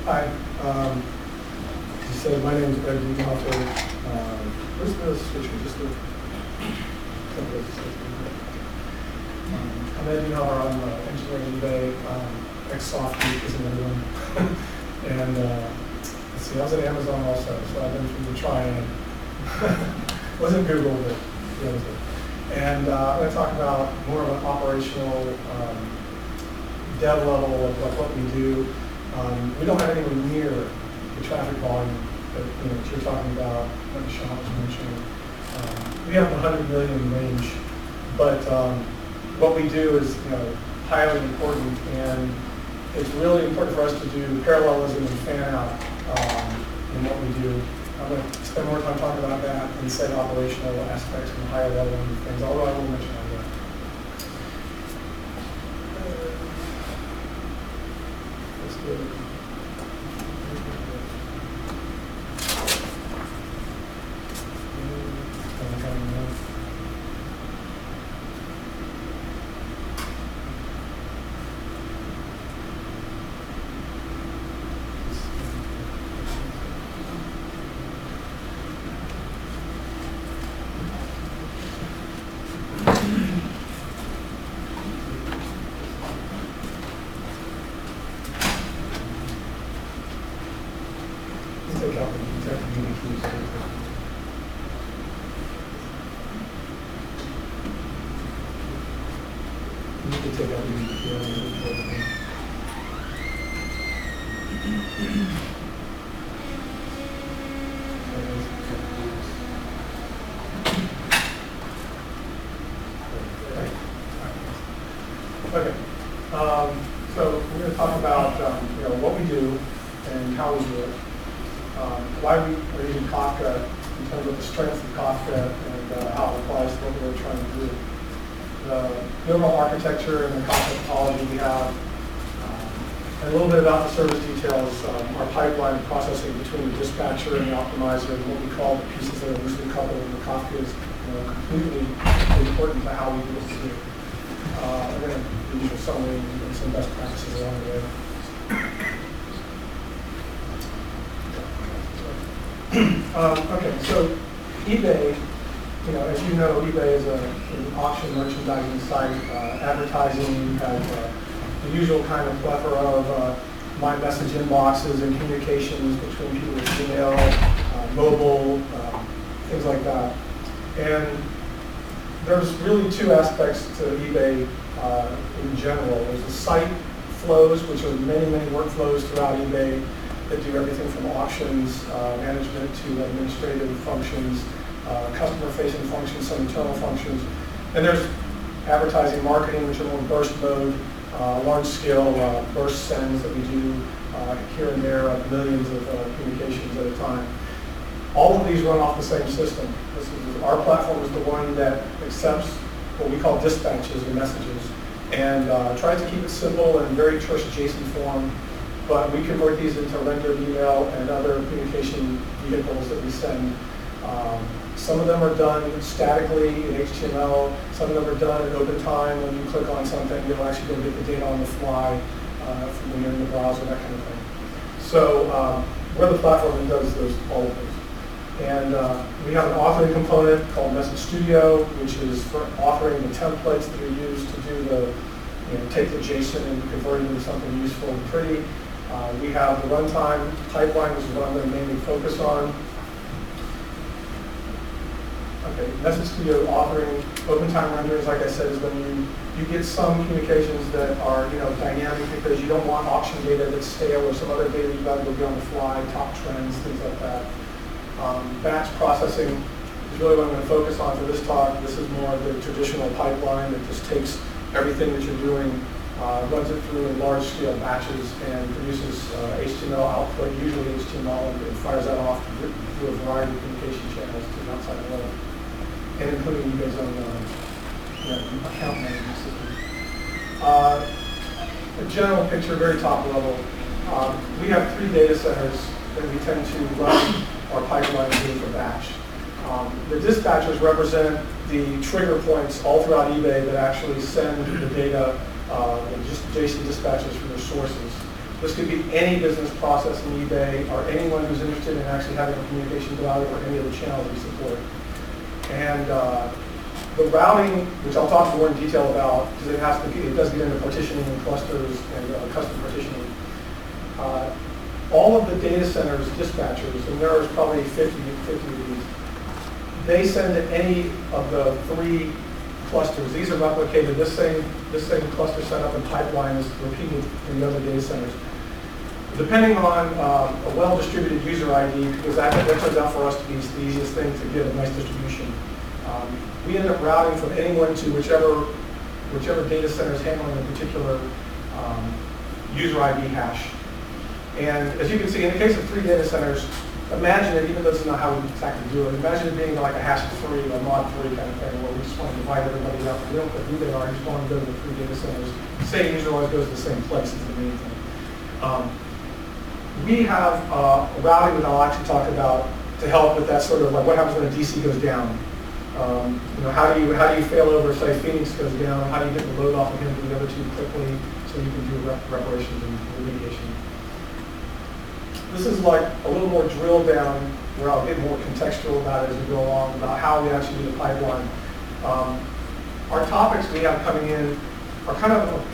Hi. As you said, my name is Dudenhoefer. Where's the switcher? Just the. I'm Ed Dudenhoefer. I'm an engineer at eBay. Ex-Softy is another one. And let's see, I was at Amazon also, so I've been through the triad. Wasn't Google, but the other thing. And I'm going to talk about more of an operational dev level of what we do. We don't have anywhere near the traffic volume that you're talking about, like Sean was mentioning. We have 100 million range, but what we do is highly important, and it's really important for us to do parallelism and fan out in what we do. I'm going to spend more time talking about that and say operational aspects and higher level things, although I will mention all that. Let's do it. Okay, so we're going to talk about what we do and how we do it, why we are using Kafka in terms of the strengths of Kafka and how it applies to what we're trying to do. The overall architecture and the Kafka topology we have, and a little bit about the service details, our pipeline processing between the dispatcher and the optimizer, and what we call the pieces that are loosely coupled, and the Kafka is completely important to how we do what we do. I'm going to give you a summary and some best practices along the way. Okay, so eBay, as you know, eBay is an auction merchandising site. Advertising has the usual kind of plethora of my message inboxes and communications between people with email, mobile, things like that. And there's really two aspects to eBay in general. There's the site flows, which are many, many workflows throughout eBay that do everything from auctions management to administrative functions, customer-facing functions, some internal functions. And there's advertising marketing, which are more burst mode, large-scale burst sends that we do here and there, millions of communications at a time. All of these run off the same system. Our platform is the one that accepts what we call dispatches or messages, and tries to keep it simple and very terse JSON form, but we convert these into rendered email and other communication vehicles that we send. Some of them are done statically in HTML, some of them are done in open time. When you click on something, you'll actually go get the data on the fly from when you're in the browser, that kind of thing. So we're the platform that does all of those. And we have an authoring component called Message Studio, which is for authoring the templates that are used to do the, take the JSON and convert it into something useful and pretty. We have the runtime pipeline, which is what I'm going to mainly focus on. Okay, Message Studio authoring, open time renderings, like I said, is when you get some communications that are dynamic because you don't want auction data that's stale or some other data you've got to go get on the fly, top trends, things like that. Batch processing is really what I'm going to focus on for this talk. This is more of the traditional pipeline that just takes everything that you're doing, runs it through in large-scale batches, and produces HTML output, usually HTML, and fires that off through a variety of communication channels to the outside world, and including eBay's own account management system. The general picture, very top level. We have 3 data centers that we tend to run our pipeline in for batch. The dispatchers represent the trigger points all throughout eBay that actually send the data, just JSON dispatches from their sources. This could be any business process in eBay or anyone who's interested in actually having a communication about it or any of the channels we support. And the routing, which I'll talk more in detail about, because it does get into partitioning and clusters and custom partitioning. All of the data centers dispatchers, and there are probably 50 of these, they send to any of the 3 clusters. These are replicated. This same cluster setup and pipeline is repeated in the other data centers. Depending on a well-distributed user ID, because that turns out for us to be the easiest thing to get a nice distribution. We end up routing from anyone to whichever data center is handling a particular user ID hash. And as you can see, in the case of 3 data centers, imagine it, even though this is not how we exactly do it, imagine it being like a hash of 3, a mod 3 kind of thing, where we just want to divide everybody up. We don't put who they are, we just want to go to the 3 data centers. The same user always goes to the same place is the main thing. We have routing that I'll actually talk about to help with that sort of like what happens when a DC goes down. How do you fail over, say, Phoenix goes down? How do you get the load off of him to the other 2 quickly so you can do reparations and remediation? This is like a little more drill down where I'll get more contextual about it as we go along, about how we actually do the pipeline. Our topics we have coming in are kind of a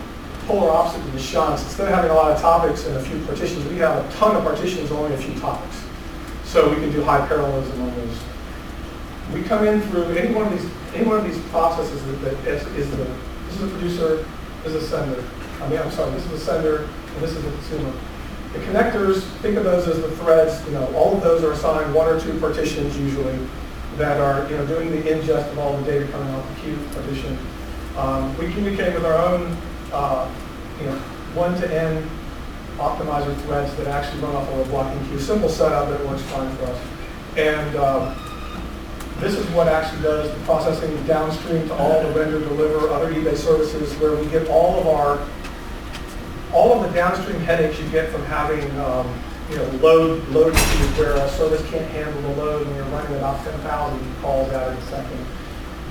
polar opposite to the shunts. Instead of having a lot of topics and a few partitions, we have a ton of partitions, only a few topics. So we can do high parallelism on those. We come in through any one of these processes this is a producer, this is a sender. This is a sender, and this is a consumer. The connectors, think of those as the threads. All of those are assigned 1 or 2 partitions usually that are doing the ingest of all the data coming off the queue partition. We communicate with our own 1 to N optimizer threads that actually run off of a blocking queue. Simple setup that works fine for us. And this is what actually does the processing downstream to all the render, deliver, other eBay services, where we get all of the downstream headaches you get from having load issues where a service can't handle the load and you're running about 10,000 calls out in a second.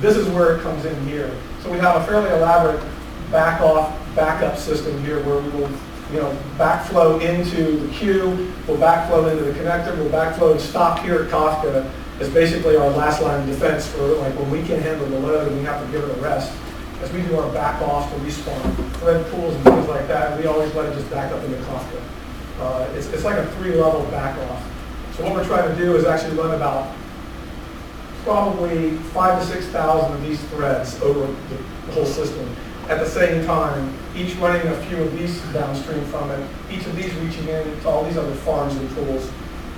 This is where it comes in here. So we have a fairly elaborate backup system here where we will backflow into the queue, we'll backflow into the connector, we'll backflow and stop here at Kafka as basically our last line of defense for like when we can't handle the load and we have to give it a rest. As we do our back off to respawn, thread pools and things like that, we always let it just back up into Kafka. It's like a 3-level back off. So what we're trying to do is actually run about probably 5,000 to 6,000 of these threads over the whole system. At the same time, each running a few of these downstream from it, each of these reaching in to all these other farms and tools,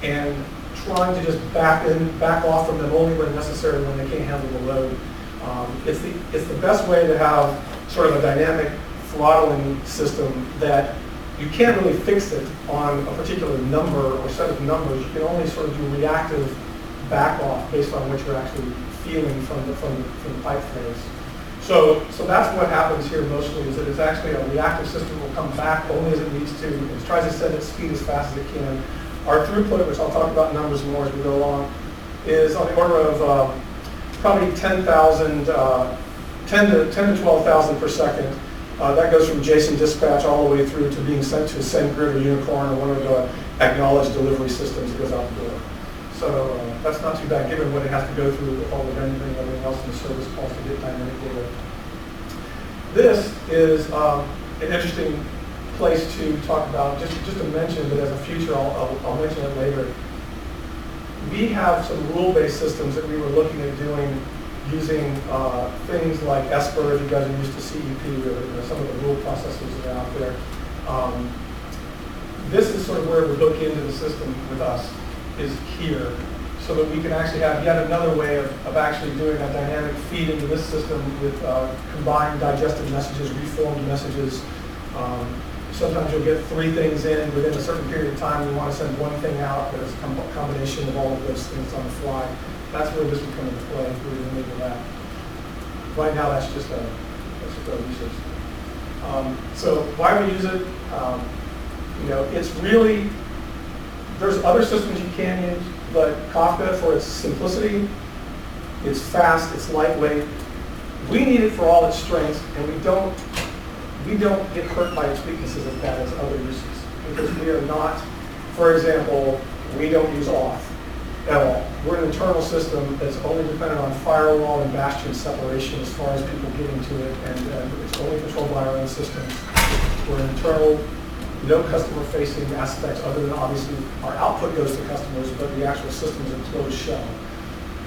and trying to just back off from them only when necessary when they can't handle the load. It's the best way to have sort of a dynamic throttling system that you can't really fix it on a particular number or set of numbers. You can only sort of do reactive back off based on what you're actually feeling from the pipe phase. So that's what happens here mostly, is that it's actually a reactive system will come back only as it needs to. It tries to set its speed as fast as it can. Our throughput, which I'll talk about numbers more as we go along, is on the order of probably 10 to 12,000 per second. That goes from JSON dispatch all the way through to being sent to SendGrid or Unicorn or one of the acknowledged delivery systems that goes out the door. So that's not too bad, given what it has to go through with all the vending and everything else in the service calls to get dynamic data. This is an interesting place to talk about, just to mention that as a future, I'll mention it later. We have some rule-based systems that we were looking at doing using things like Esper, if you guys are used to CEP, or some of the rule processors that are out there. This is sort of where we hook into the system with us, is here, so that we can actually have yet another way of actually doing a dynamic feed into this system with combined digested messages, reformed messages. Sometimes you'll get 3 things in within a certain period of time. You want to send one thing out, but it's a combination of all of those things on the fly. That's where this would come into play if we were to enable that. Right now, that's just a research. So why we use it? It's really, there's other systems you can use, but Kafka, for its simplicity, it's fast, it's lightweight. We need it for all its strengths, and we don't get hurt by its weaknesses as bad as other uses. because we are not, for example, we don't use auth at all. We're an internal system that's only dependent on firewall and bastion separation as far as people getting to it, and it's only controlled by our own systems. We're an internal, no customer-facing aspects other than obviously our output goes to customers, but the actual system is a closed shell.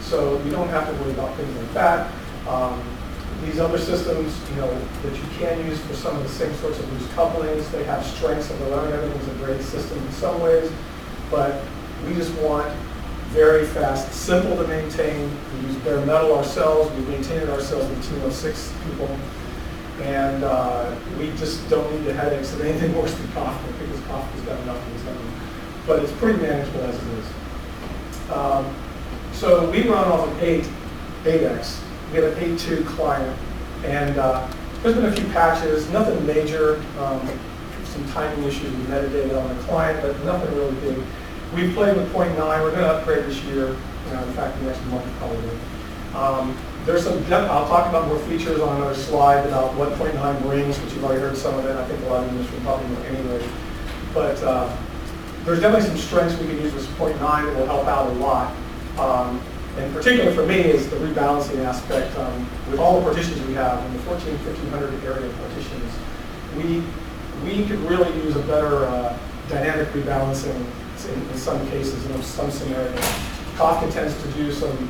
So you don't have to worry about things like that. These other systems, that you can use for some of the same sorts of loose couplings, they have strengths of their own. Everything's a great system in some ways, but we just want very fast, simple to maintain. We use bare metal ourselves. We maintain it ourselves with a team of 6 people. And we just don't need the headaches of anything worse than Kafka, because Kafka's got enough of its own. But it's pretty manageable as it is. So we run off of 8x. We have an 8.2 client. And there's been a few patches, nothing major, some timing issues with metadata on the client, but nothing really big. We've played with 0.9. We're going to upgrade this year. In fact, next month probably. There's some. I'll talk about more features on another slide about what 0.9 brings, which you've already heard some of it. I think a lot of you will probably know anyway. But there's definitely some strengths we can use with 0.9 that will help out a lot. In particular for me is the rebalancing aspect. With all the partitions we have, in the 1,500 area partitions, we could really use a better dynamic rebalancing in some cases, in some scenarios. Kafka tends to do some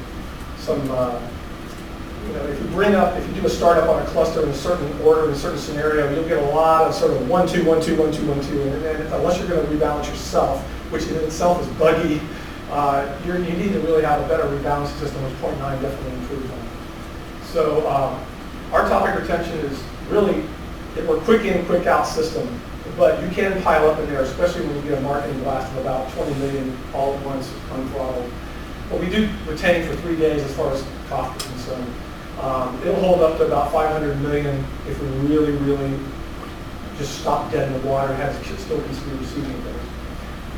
if you do a startup on a cluster in a certain order, in a certain scenario, you'll get a lot of sort of 1, 2, 1, 2, 1, 2, 1, 2, and unless you're going to rebalance yourself, which in itself is buggy, you need to really have a better rebalancing system, which 0.9 definitely improves on. So our topic retention is really, we're a quick in, quick out system, but you can pile up in there, especially when you get a marketing blast of about 20 million all at once, unthrottled. But we do retain for 3 days as far as Kafka is concerned. It'll hold up to about 500 million if we really, really just stop dead in the water and have to still consider receiving things.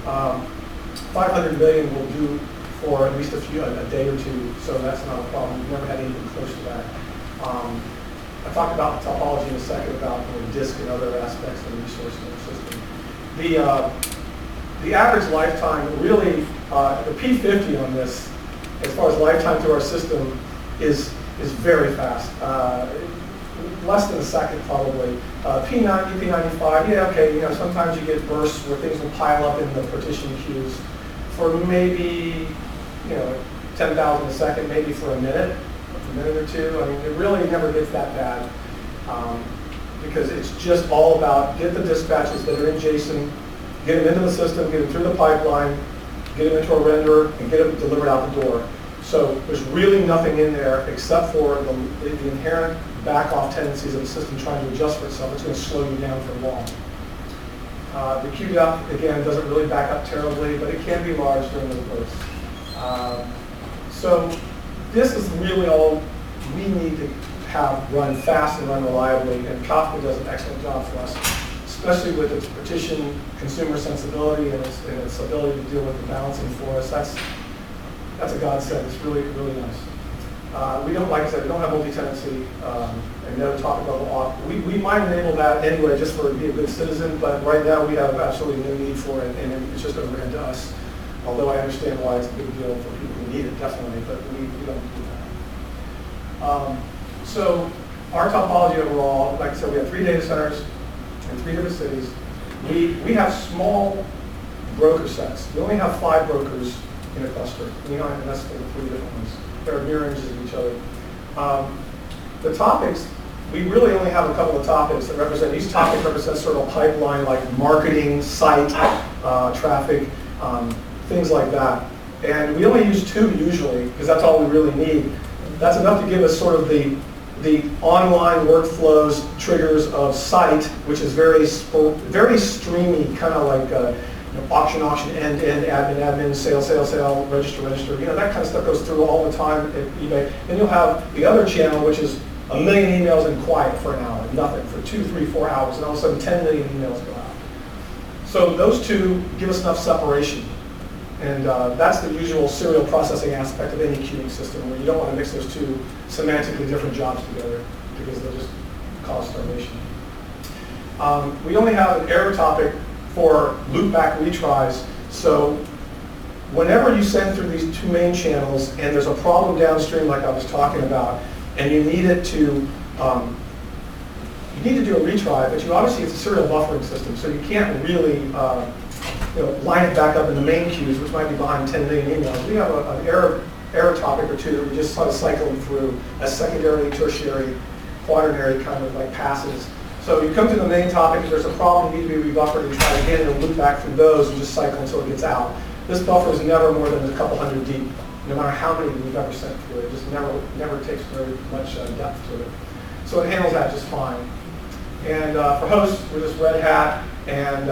500 million will do for at least a day or two, so that's not a problem. We've never had anything close to that. I'll talk about the topology in a second about disk and other aspects of the resource in the system. The average lifetime, really, the P50 on this, as far as lifetime through our system, is very fast. Less than a second probably. P90, P95, yeah, okay, sometimes you get bursts where things will pile up in the partition queues for maybe, 10,000 a second, maybe for a minute or two. I mean, it really never gets that bad because it's just all about get the dispatches that are in JSON, get them into the system, get them through the pipeline, get them into a renderer, and get them delivered out the door. So there's really nothing in there except for the inherent back-off tendencies of the system trying to adjust for itself. It's going to slow you down for long. The queue depth, again, doesn't really back up terribly, but it can be large during those bursts. So this is really all we need to have run fast and run reliably, and Kafka does an excellent job for us, especially with its partition consumer sensibility and its ability to deal with the balancing for us. That's a godsend. It's really, really nice. We don't, like I said, we don't have multi-tenancy and no topic level auth. We might enable that anyway just for be a good citizen, but right now we have absolutely no need for it, and it's just overhead to us. Although I understand why it's a big deal for people who need it, definitely, but we don't do that. So our topology overall, like I said, we have 3 data centers in 3 different cities. We have small broker sets. We only have 5 brokers in a cluster, and that's the 3 different ones. They're mirror images of each other. The topics, we really only have a couple of topics that represent, each topic represents sort of a pipeline like marketing, site, traffic, things like that. And we only use 2 usually, because that's all we really need. That's enough to give us sort of the online workflows, triggers of site, which is very streamy, kind of like auction, end, admin, sale, register, that kind of stuff goes through all the time at eBay. Then you'll have the other channel, which is a million emails in quiet for an hour, nothing, for 2, 3, 4 hours, and all of a sudden 10 million emails go out. So those 2 give us enough separation. And that's the usual serial processing aspect of any queuing system, where you don't want to mix those 2 semantically different jobs together, because they'll just cause starvation. We only have an error topic for loopback retries. So whenever you send through these two main channels and there's a problem downstream like I was talking about, and you need it to, you need to do a retry, but you obviously, it's a serial buffering system, so you can't really line it back up in the main queues, which might be behind 10 million emails. We have an error topic or two that we just sort of cycle them through as secondary, tertiary, quaternary kind of like passes. So you come to the main topic, if there's a problem, you need to be rebuffered and try again and loop back through those and just cycle until it gets out. This buffer is never more than a couple hundred deep, no matter how many we've ever sent through it. It just never takes very much depth to it. So it handles that just fine. And for hosts, we're just Red Hat and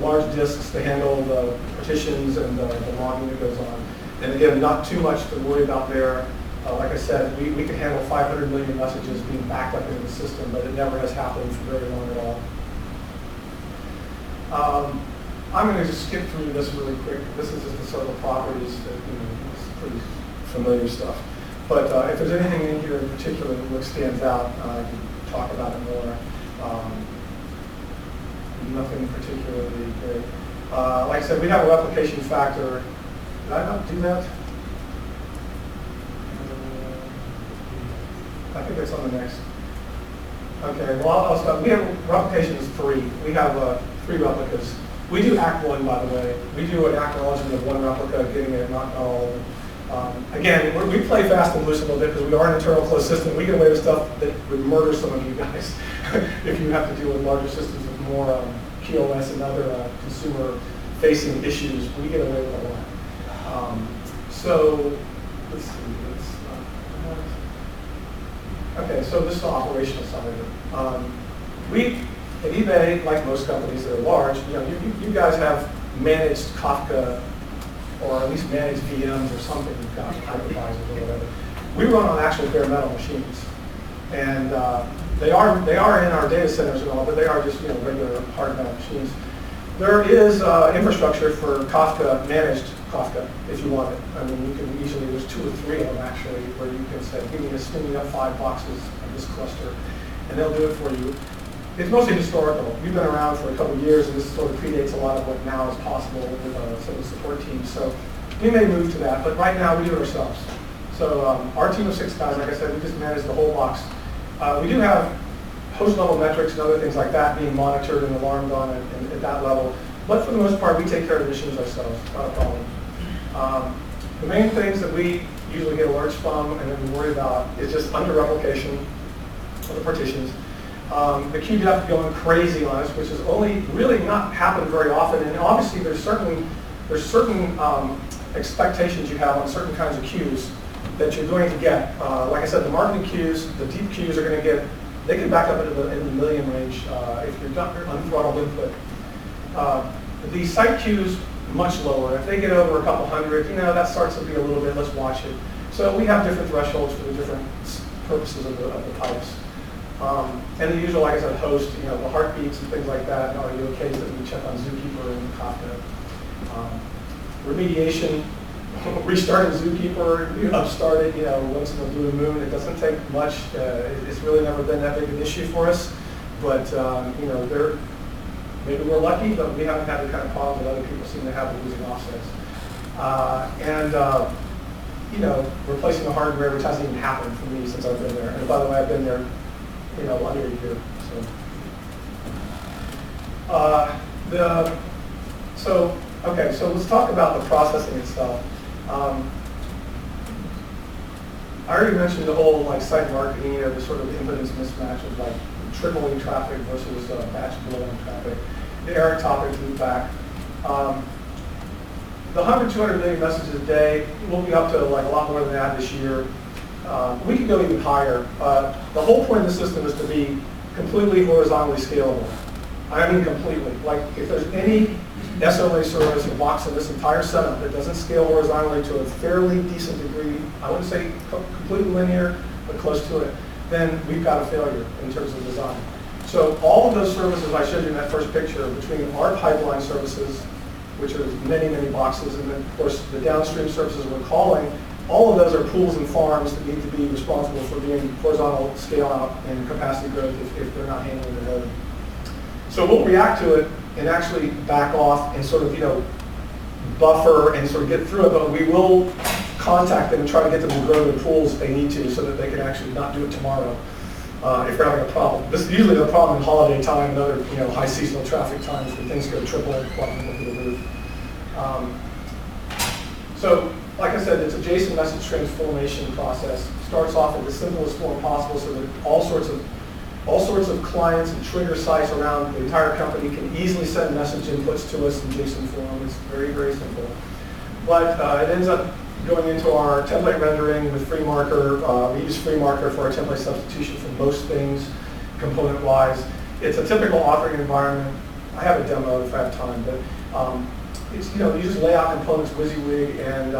large disks to handle the partitions and the logging that goes on. And again, not too much to worry about there. Like I said, we can handle 500 million messages being backed up into the system, but it never has happened for very long at all. I'm going to just skip through this really quick. This is just the sort of properties that, it's pretty familiar stuff. But if there's anything in here in particular that stands out, I can talk about it more. Nothing particularly great. Like I said, we have a replication factor. Did I not do that? I think it's on the next. Okay, well, I'll stop. We have replication is 3. We have 3 replicas. We do Act 1, by the way. We do an acknowledgement of 1 replica, getting it, not all. Again, we play fast and loose a little bit because we are an internal closed system. We get away with stuff that would murder some of you guys if you have to deal with larger systems with more POS and other consumer-facing issues. We get away with a lot. So let's see. Okay, so this is the operational side of it. We at eBay, like most companies that are large, you guys have managed Kafka, or at least managed VMs or something. You've got hypervisors or whatever. We run on actual bare metal machines, and they are in our data centers and all, but they are just regular hard metal machines. There is infrastructure for Kafka, managed Kafka, if you want it. I mean, you can easily, there's 2 or 3 of them actually, where you can say, give me spin me up 5 boxes of this cluster, and they'll do it for you. It's mostly historical. We've been around for a couple of years, and this sort of predates a lot of what now is possible with some of the support teams. So we may move to that, but right now we do it ourselves. So our team of 6 guys, like I said, we just manage the whole box. We do have host-level metrics and other things like that being monitored and alarmed on at that level. But for the most part, we take care of the machines ourselves, not a problem. The main things that we usually get alerts from and that we worry about is just under replication of the partitions. The queue depth going crazy on us, which has only really not happened very often. And obviously, there's certain expectations you have on certain kinds of queues that you're going to get. Like I said, the marketing queues, the deep queues are going to get, they can back up into the million range if you're unthrottled input. The site queues, much lower. If they get over a couple hundred, that starts to be a little bit, let's watch it. So we have different thresholds for the different purposes of the pipes. And the usual, like I said, host, the heartbeats and things like that, and audio cases that we check on Zookeeper and Kafka. Remediation, restarting Zookeeper, upstart it, once in a blue moon. It doesn't take much. It's really never been that big an issue for us. But, maybe we're lucky, but we haven't had the kind of problem that other people seem to have with losing offsets. Replacing the hardware, which hasn't even happened for me since I've been there. And by the way, I've been there, under a year. So let's talk about the processing itself. I already mentioned the whole site marketing, the sort of impedance mismatch of trickling traffic versus batch blowing traffic. The error topic loop back. The 100, 200 million messages a day, we'll be up to a lot more than that this year. We could go even higher. The whole point of the system is to be completely horizontally scalable. I mean completely. If there's any SLA service or box in this entire setup that doesn't scale horizontally to a fairly decent degree, I wouldn't say completely linear, but close to it, then we've got a failure in terms of design. So all of those services I showed you in that first picture, between our pipeline services, which are many, many boxes, and then of course the downstream services we're calling, all of those are pools and farms that need to be responsible for being horizontal scale out and capacity growth if they're not handling the load. So we'll react to it and actually back off and sort of, buffer and sort of get through it, but we will contact them and try to get them to grow their pools if they need to so that they can actually not do it tomorrow if we're having a problem. This is usually the problem in holiday time and other high seasonal traffic times when things go triple, quadruple through the roof. So, like I said, it's a JSON message transformation process. Starts off in the simplest form possible so that all sorts of clients and trigger sites around the entire company can easily send message inputs to us in JSON form. It's very, very simple. But it ends up going into our template rendering with FreeMarker. We use FreeMarker for our template substitution for most things, component-wise. It's a typical authoring environment. I have a demo if I have time, but it's, you just lay out components WYSIWYG, and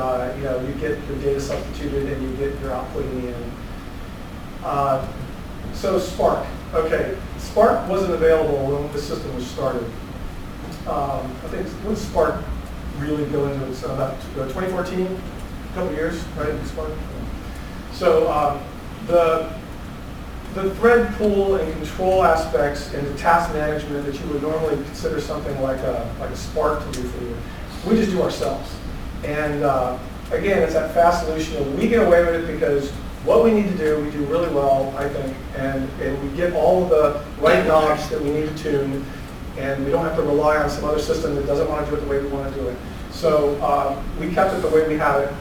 you get your data substituted and you get your outputting in. So Spark. Okay, Spark wasn't available when the system was started. I think when Spark really go into it, so about 2014, a couple of years, right? Spark. So the thread pool and control aspects and the task management that you would normally consider something like a Spark to do for you, we just do ourselves. And again, it's that fast solution. We get away with it because what we need to do, we do really well, I think, and we get all of the right knobs that we need to tune, and we don't have to rely on some other system that doesn't want to do it the way we want to do it. So we kept it the way we have it.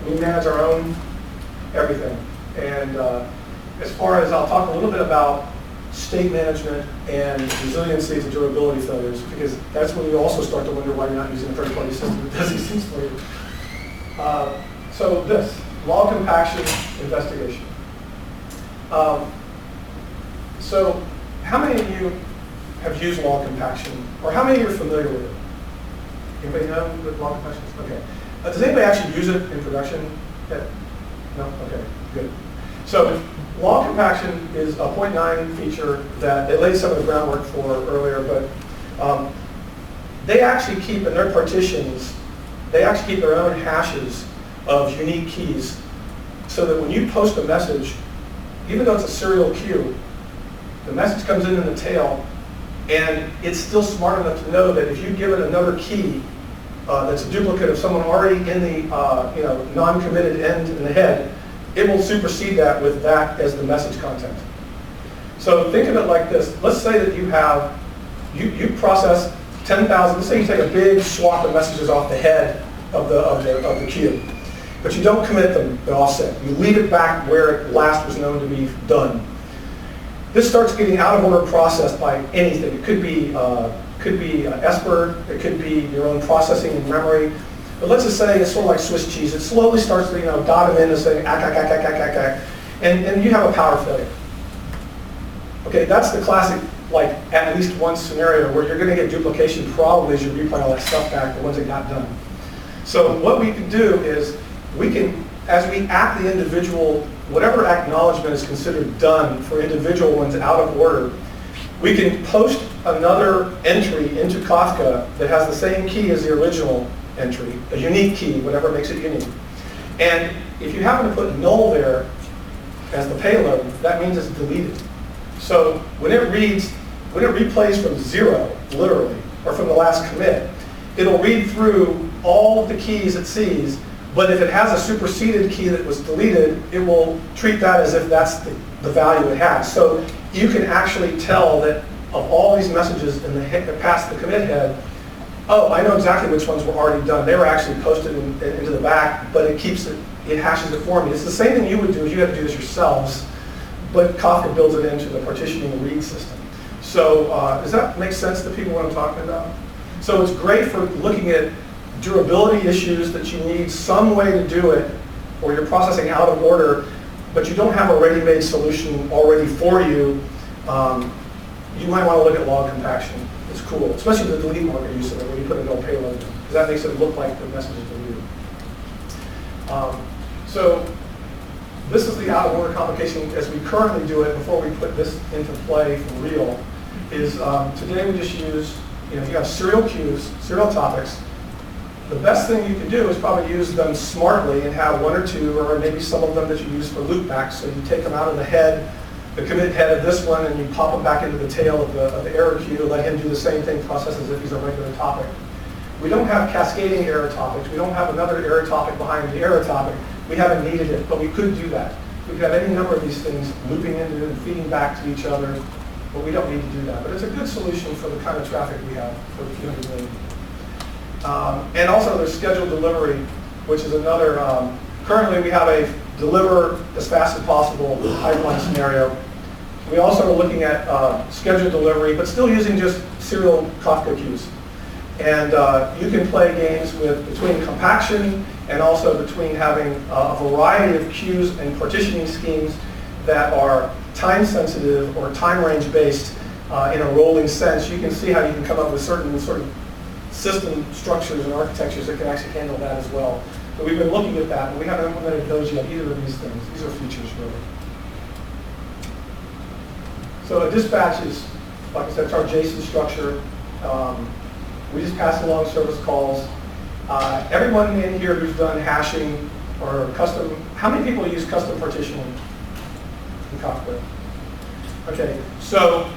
We manage our own everything. And as far as, I'll talk a little bit about state management and resiliency to durability failures, because that's when you also start to wonder why you're not using a third-party system that does these things for you. So this, log compaction investigation. So how many of you have used log compaction, or how many of you are familiar with it? Anybody know what log compaction is? Okay. Does anybody actually use it in production? No? Okay, good. So log compaction is a 0.9 feature that they laid some of the groundwork for earlier, but they actually keep in their partitions, they actually keep their own hashes of unique keys so that when you post a message, even though it's a serial queue, the message comes in the tail, and it's still smart enough to know that if you give it another key that's a duplicate of someone already in the non-committed end in the head, it will supersede that with that as the message content. So think of it like this. Let's say that you process 10,000, let's say you take a big swath of messages off the head of the queue, but you don't commit them, the offset. You leave it back where it last was known to be done. This starts getting out of order processed by anything. It could be Esper, it could be your own processing in memory. But let's just say it's sort of like Swiss cheese. It slowly starts to dot them in and say, and you have a power failure. Okay, that's the classic, like at least one scenario where you're going to get duplication probably as you replay all that stuff back, the ones that got done. So what we can do is we can, as we act the individual, whatever acknowledgement is considered done for individual ones out of order, we can post another entry into Kafka that has the same key as the original entry, a unique key, whatever makes it unique. And if you happen to put null there as the payload, that means it's deleted. So when it replays from 0, literally, or from the last commit, it'll read through all of the keys it sees, but if it has a superseded key that was deleted, it will treat that as if that's the value it has. So you can actually tell that of all these messages in the past the commit head, oh, I know exactly which ones were already done. They were actually posted into the back, but it hashes it for me. It's the same thing you would do if you had to do this yourselves, but Kafka builds it into the partitioning read system. So does that make sense to people what I'm talking about? So it's great for looking at durability issues that you need some way to do it, or you're processing out of order, but you don't have a ready-made solution already for you. You might want to look at log compaction. It's cool, especially the delete marker use of it, when you put a null payload, because that makes it look like the message is deleted. So this is the out-of-order complication as we currently do it before we put this into play for real, is today we just use, if you have serial queues, serial topics, the best thing you can do is probably use them smartly and have one or two, or maybe some of them that you use for loopbacks. So you take them out of the head the commit head of this one, and you pop him back into the tail of the error queue to let him do the same thing, process as if he's a regular topic. We don't have cascading error topics. We don't have another error topic behind the error topic. We haven't needed it, but we could do that. We could have any number of these things looping into and feeding back to each other, but we don't need to do that. But it's a good solution for the kind of traffic we have for a few hundred million. And also there's scheduled delivery, which is another, currently we have a deliver as fast as possible pipeline scenario. We also are looking at scheduled delivery, but still using just serial Kafka queues. And you can play games between compaction and also between having a variety of queues and partitioning schemes that are time sensitive or time range based in a rolling sense. You can see how you can come up with certain sort of system structures and architectures that can actually handle that as well. But we've been looking at that, and we haven't implemented those yet, either of these things. These are features, really. So a dispatch is, like I said, it's our JSON structure. We just pass along service calls. Everyone in here who's done hashing or custom, how many people use custom partitioning in Kafka? Okay, so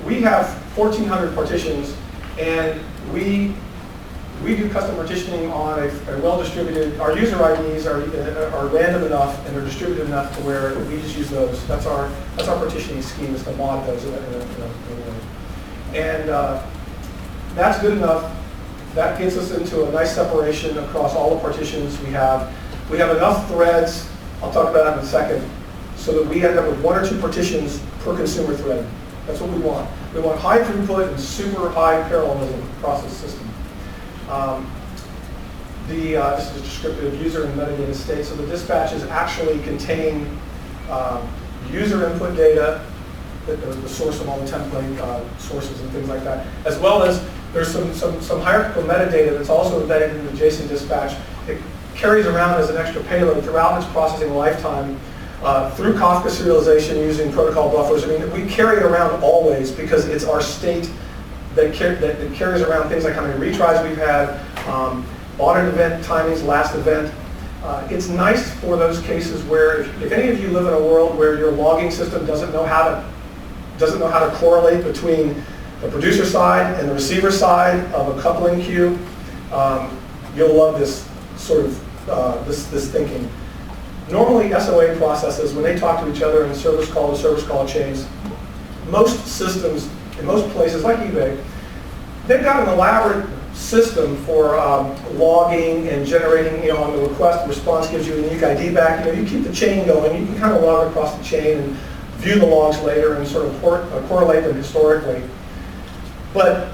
we have 1,400 partitions, and we do custom partitioning on a well-distributed, our user IDs are random enough and they're distributed enough to where we just use those. That's our partitioning scheme, is to mod those in a way. And that's good enough. That gets us into a nice separation across all the partitions we have. We have enough threads, I'll talk about that in a second, so that we end up with 1 or 2 partitions per consumer thread. That's what we want. We want high throughput and super high parallelism across the system. This is a descriptive user and metadata state. So the dispatches actually contain user input data, the source of all the template sources and things like that, as well as there's some hierarchical metadata that's also embedded in the JSON dispatch. It carries around as an extra payload throughout its processing lifetime through Kafka serialization using protocol buffers. I mean, we carry it around always because it's our state that carries around things like how many retries we've had, audit event timings, last event. It's nice for those cases where if any of you live in a world where your logging system doesn't know how to correlate between the producer side and the receiver side of a coupling queue, you'll love this sort of this thinking. Normally, SOA processes, when they talk to each other in service call to service call chains, most systems in most places like eBay, they've got an elaborate system for logging and generating, on the request, the response gives you a unique ID back. You keep the chain going. You can kind of log across the chain and view the logs later and sort of correlate them historically. But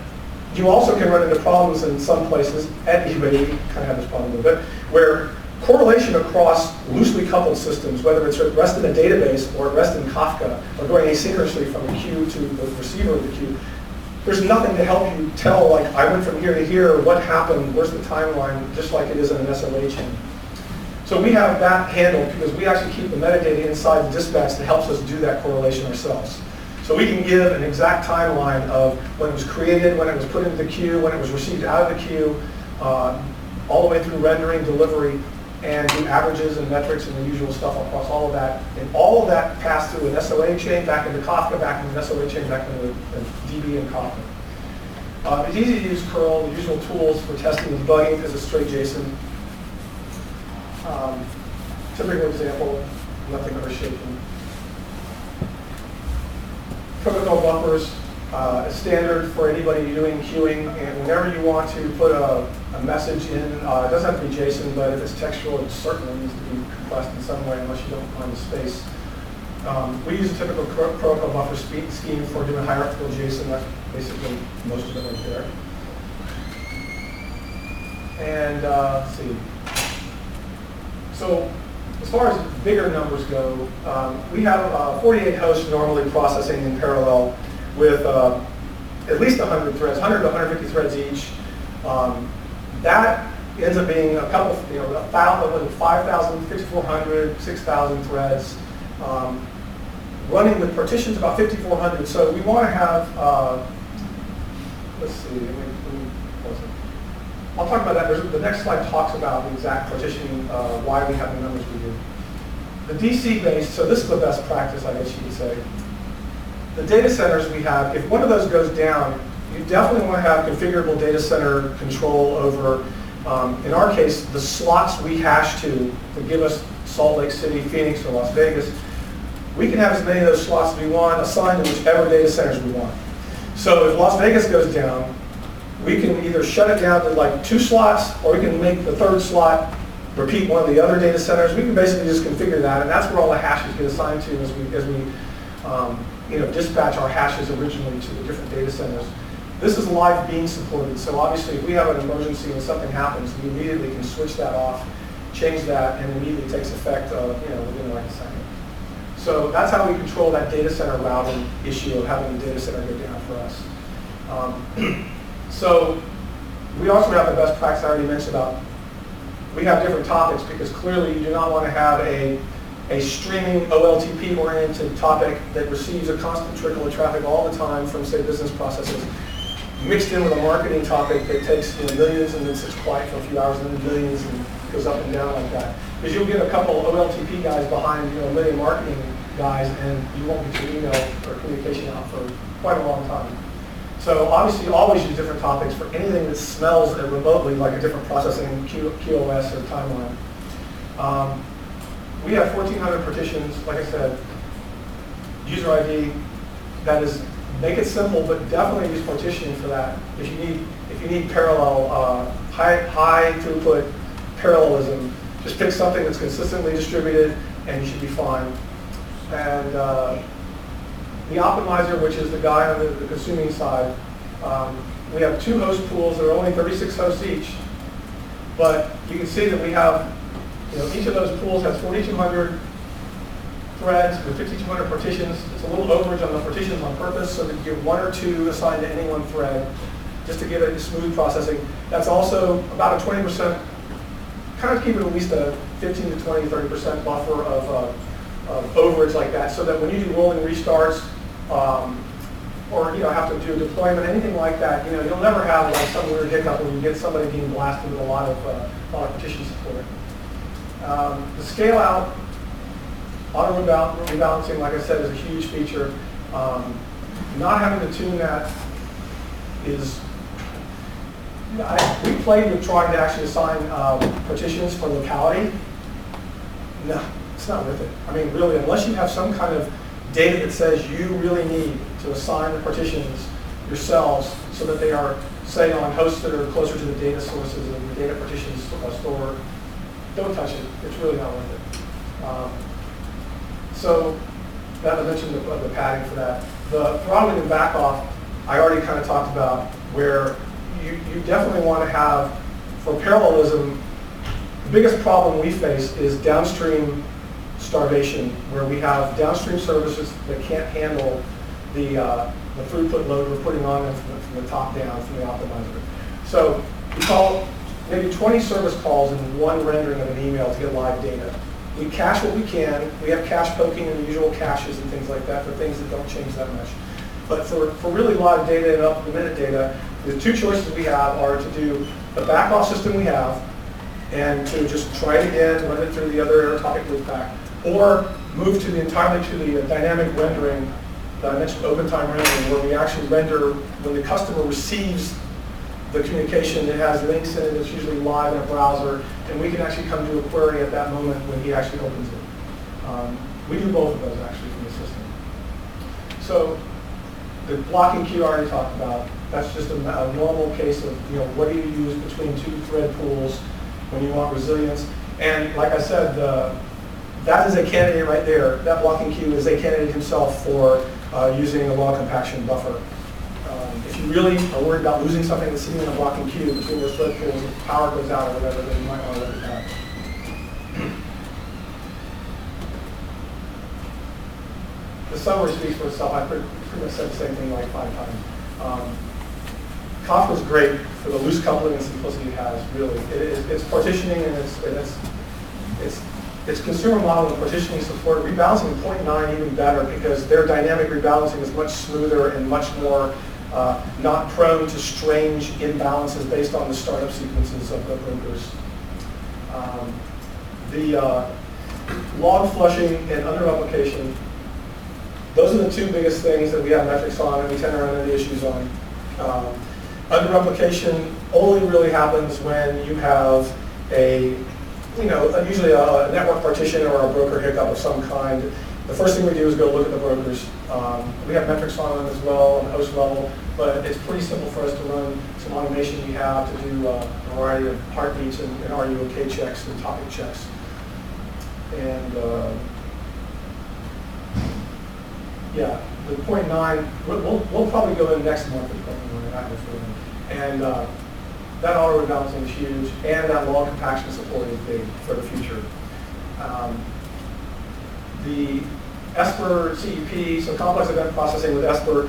you also can run into problems in some places, at eBay, we kind of have this problem a little bit, where correlation across loosely coupled systems, whether it's at rest in a database or at rest in Kafka, or going asynchronously from a queue to the receiver of the queue, there's nothing to help you tell, like, I went from here to here, what happened, where's the timeline, just like it is in an SOA chain. So we have that handled because we actually keep the metadata inside the dispatch that helps us do that correlation ourselves. So we can give an exact timeline of when it was created, when it was put into the queue, when it was received out of the queue, all the way through rendering, delivery, and do averages and metrics and the usual stuff across all of that. And all of that passed through an SOA chain, back into Kafka, back into an SOA chain, back into DB and Kafka. It's easy to use curl, the usual tools for testing and debugging because it's straight JSON. Typical example, nothing earth-shaking. Protocol buffers, is standard for anybody doing queuing, and whenever you want to put a message in, it doesn't have to be JSON, but if it's textual, it certainly needs to be compressed in some way unless you don't find the space. We use a typical protocol buffer scheme for doing hierarchical JSON. That's basically most of it right there. And let's see. So as far as bigger numbers go, we have 48 hosts normally processing in parallel with at least 100 threads, 100 to 150 threads each. That ends up being a couple, 5,000, 5,400, 6,000 threads. Running with partitions about 5,400. So we want to have, let's see, I'll talk about that. The next slide talks about the exact partitioning, why we have the numbers we do. The DC based, so this is the best practice, I guess you could say. the data centers we have, if one of those goes down, you definitely want to have configurable data center control over, in our case, the slots we hash to give us Salt Lake City, Phoenix, or Las Vegas. We can have as many of those slots as we want, assigned to whichever data centers we want. So if Las Vegas goes down, we can either shut it down to like 2 slots, or we can make the 3rd slot repeat one of the other data centers. We can basically just configure that, and that's where all the hashes get assigned to as we dispatch our hashes originally to the different data centers. This is live being supported, so obviously if we have an emergency and something happens, we immediately can switch that off, change that, and immediately takes effect within like a second. So that's how we control that data center routing issue of having the data center go down for us. So we also have the best practice I already mentioned about, we have different topics because clearly you do not want to have a streaming OLTP-oriented topic that receives a constant trickle of traffic all the time from, say, business processes, mixed in with a marketing topic that takes millions and then sits quiet for a few hours and then millions and goes up and down like that. Because you'll get a couple of OLTP guys behind a million marketing guys, and you won't get your email or communication out for quite a long time. So obviously you always use different topics for anything that smells remotely like a different processing QoS or timeline. We have 1,400 partitions, like I said, user ID. That is, make it simple, but definitely use partitioning for that. If you need parallel, high throughput parallelism, just pick something that's consistently distributed, and you should be fine. And the optimizer, which is the guy on the consuming side, we have 2 host pools that are only 36 hosts each, but you can see that we have, each of those pools has 4,200 threads with 5,200 partitions. It's a little overage on the partitions on purpose so that you get 1 or 2 assigned to any one thread, just to give it smooth processing. That's also about a 20%, kind of keep it at least a 15 to 20, 30% buffer of overage like that, so that when you do rolling restarts, or have to do a deployment, anything like that, you'll never have like some weird hiccup when you get somebody being blasted with a lot of partition support. The scale out, auto rebalancing, like I said, is a huge feature. Not having to tune that is, we played with trying to actually assign partitions for locality. No, it's not worth it. I mean, really, unless you have some kind of data that says you really need to assign the partitions yourselves so that they are, say, on hosts that are closer to the data sources and the data partitions store, don't touch it. It's really not worth it. So that I mentioned the padding for that. The throttling and back off, I already kind of talked about, where you definitely want to have, for parallelism, the biggest problem we face is downstream starvation, where we have downstream services that can't handle the throughput load we're putting on them from the top down, from the optimizer. So we call maybe 20 service calls in one rendering of an email to get live data. We cache what we can. We have cache poking and the usual caches and things like that for things that don't change that much. But for really live data and up-to-the-minute data, the 2 choices we have are to do the back-off system we have and to just try it again, run it through the other topic loopback, or move to entirely to the dynamic rendering that I mentioned, open time rendering, where we actually render when the customer receives the communication. It has links in it. It's usually live in a browser, and we can actually come to a query at that moment when he actually opens it. We do both of those actually from the system. So the blocking queue I already talked about. That's just a normal case of what do you use between 2 thread pools when you want resilience. And like I said, that is a candidate right there. That blocking queue is a candidate himself for using a log compaction buffer. If you really are worried about losing something that's sitting in a blocking queue between those thread pools, if power goes out or whatever, then you might want to let it out. The summary speaks for itself. I pretty much said the same thing like 5 times. Kafka is great for the loose coupling and simplicity it has, really. It's partitioning and its consumer model and partitioning support. Rebalancing 0.9 even better because their dynamic rebalancing is much smoother and much more not prone to strange imbalances based on the startup sequences of the brokers. The log flushing and under replication, those are the two biggest things that we have metrics on and we tend to run into issues on. Under replication only really happens when you have usually a network partition or a broker hiccup of some kind. The first thing we do is go look at the brokers. We have metrics on them as well on the host level, but it's pretty simple for us to run some automation we have to do a variety of heartbeats and RUOK checks and topic checks. And yeah, the 0.9, we'll probably go in next month with 0.9, not before then. And that auto rebalancing is huge, and that log compaction support is big for the future. The Esper CEP, so complex event processing with Esper,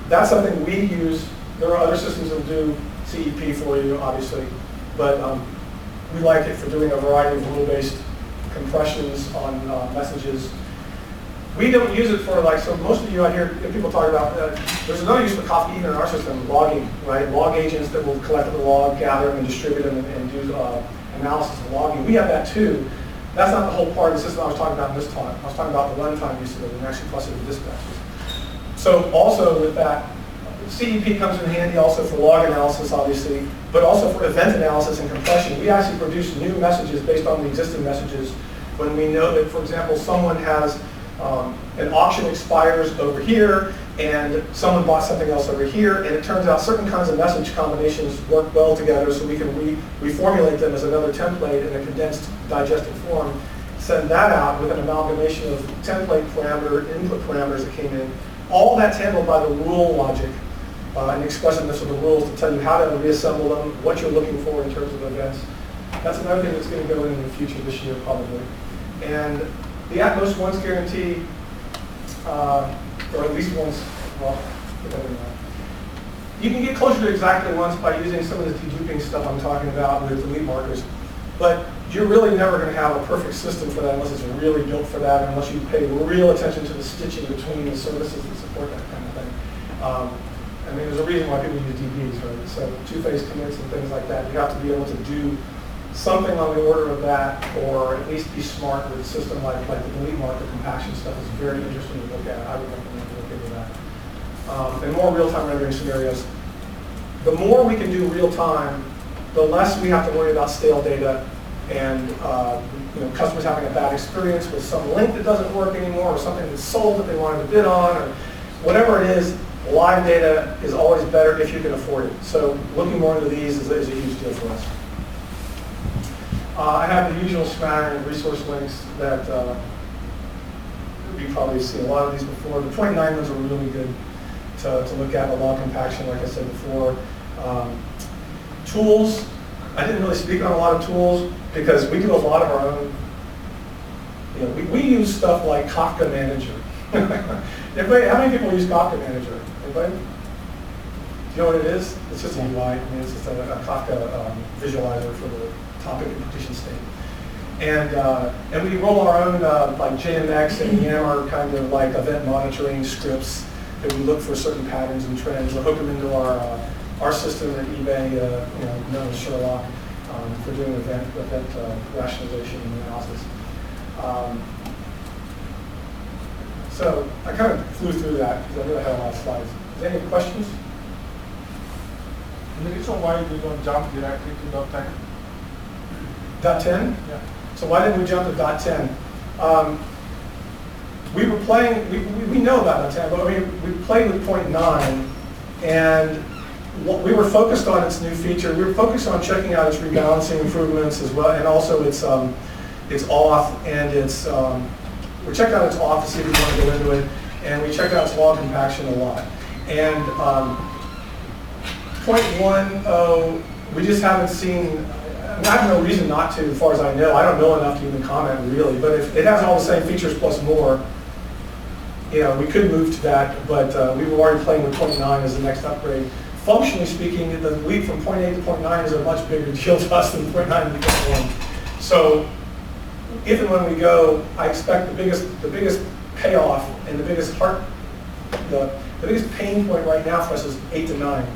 that's something we use. There are other systems that do CEP for you, obviously, but we like it for doing a variety of rule-based compressions on messages. We don't use it for, like, so most of you out here, people talk about, there's another use for Kafka even in our system, logging, right? Log agents that will collect the log, gather them, and distribute them, and do analysis of logging. We have that too. That's not the whole part of the system I was talking about in this talk. I was talking about the runtime use of it and actually plus it with dispatches. So also with that, CEP comes in handy also for log analysis, obviously, but also for event analysis and compression. We actually produce new messages based on the existing messages when we know that, for example, someone has an auction expires over here, and someone bought something else over here, and it turns out certain kinds of message combinations work well together, so we can reformulate them as another template in a condensed, digested form, send that out with an amalgamation of template parameter, input parameters that came in. All that's handled by the rule logic and expressiveness of the rules to tell you how to reassemble them, what you're looking for in terms of events. That's another thing that's going to go in the future this year, probably. And the at-most once guarantee, or at least once, well, you can get closer to exactly once by using some of the deduping stuff I'm talking about with delete markers. But you're really never going to have a perfect system for that unless it's really built for that, unless you pay real attention to the stitching between the services that support that kind of thing. I mean, there's a reason why people use DBs, right? So two-phase commits and things like that. You have to be able to do something on the order of that, or at least be smart with a system like the delete marker compaction stuff is very interesting to look at. I would recommend to look into that. And more real-time rendering scenarios. The more we can do real-time, the less we have to worry about stale data and customers having a bad experience with some link that doesn't work anymore, or something that's sold that they wanted to bid on, or whatever it is. Live data is always better if you can afford it. So looking more into these is a huge deal for us. I have the usual smattering of resource links that you probably see a lot of these before. The 0.9 ones are really good to look at, the log compaction, like I said before. Tools, I didn't really speak on a lot of tools because we do a lot of our own. We use stuff like Kafka Manager. Everybody, how many people use Kafka Manager? Anybody? Do you know what it is? It's just a UI. I mean, it's just a Kafka visualizer for the topic and partition state. And we roll our own like JMX and Yammer kind of like event monitoring scripts that we look for certain patterns and trends. We'll hook them into our system at eBay, known as Sherlock, for doing event rationalization and analysis. So I kind of flew through that because I knew I had a lot of slides. Is there any questions? The reason why we don't jump directly to .10? .10? Yeah. So why didn't we jump to .10? We were playing, we know about .10, but we played with 0.9, and we were focused on its new feature. We were focused on checking out its rebalancing improvements as well, and also its auth and its, we checked out its auth to see if we want to go into it, and we checked out its log compaction a lot. And 0.10, we just haven't seen, I have no reason not to, as far as I know. I don't know enough to even comment really, but if it has all the same features plus more, we could move to that, but we were already playing with 0.9 as the next upgrade. Functionally speaking, the leap from 0.8 to 0.9 is a much bigger deal to us than 0.9 to 0.1. So if and when we go, I expect the biggest payoff and the biggest the biggest pain point right now for us is 8 to 9.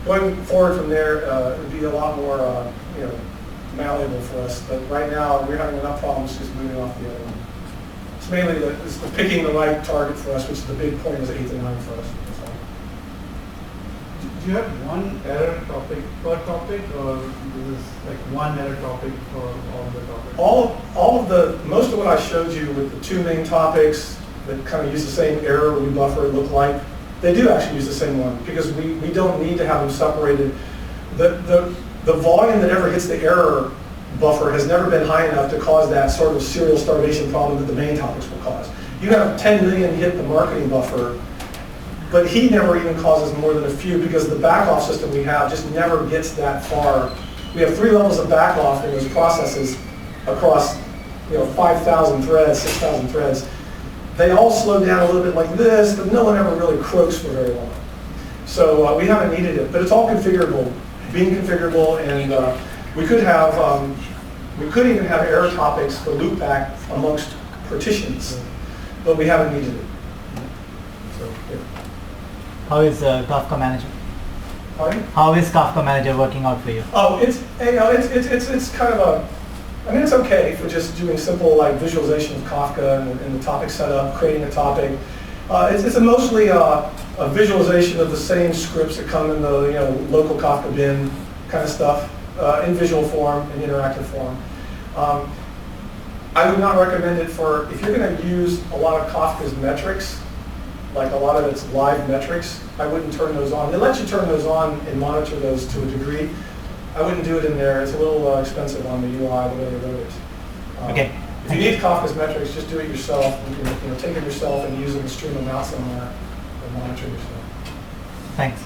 Going forward from there, it would be a lot more malleable for us. But right now, we're having enough problems just moving off the other one. It's mainly it's the picking the right target for us, which is the big point is 8 to 9 for us. That's all. Do you have one error topic per topic, or this is like one error topic for all the topics? Most of what I showed you with the 2 main topics that kind of use the same error rebuffer look like, they do actually use the same one because we don't need to have them separated. The volume that ever hits the error buffer has never been high enough to cause that sort of serial starvation problem that the main topics will cause. You have 10 million hit the marketing buffer, but he never even causes more than a few because the back-off system we have just never gets that far. We have 3 levels of back-off in those processes across 5,000 threads, 6,000 threads. They all slow down a little bit like this, but no one ever really croaks for very long. So we haven't needed it, but it's all configurable, being configurable, and we could even have error topics for loopback amongst partitions, but we haven't needed it. So, yeah. How is Kafka Manager? Pardon? How is Kafka Manager working out for you? Oh, it's kind of it's okay for just doing simple like visualization of Kafka and the topic setup, creating a topic. It's mostly a visualization of the same scripts that come in the local Kafka bin kind of stuff in visual form, in interactive form. I would not recommend it for if you're going to use a lot of Kafka's metrics, like a lot of its live metrics. I wouldn't turn those on. They let you turn those on and monitor those to a degree. I wouldn't do it in there. It's a little expensive on the UI the way they wrote it. Okay. If you need Kafka's metrics, just do it yourself. You can take it yourself and use an extreme amount somewhere and monitor yourself. Thanks.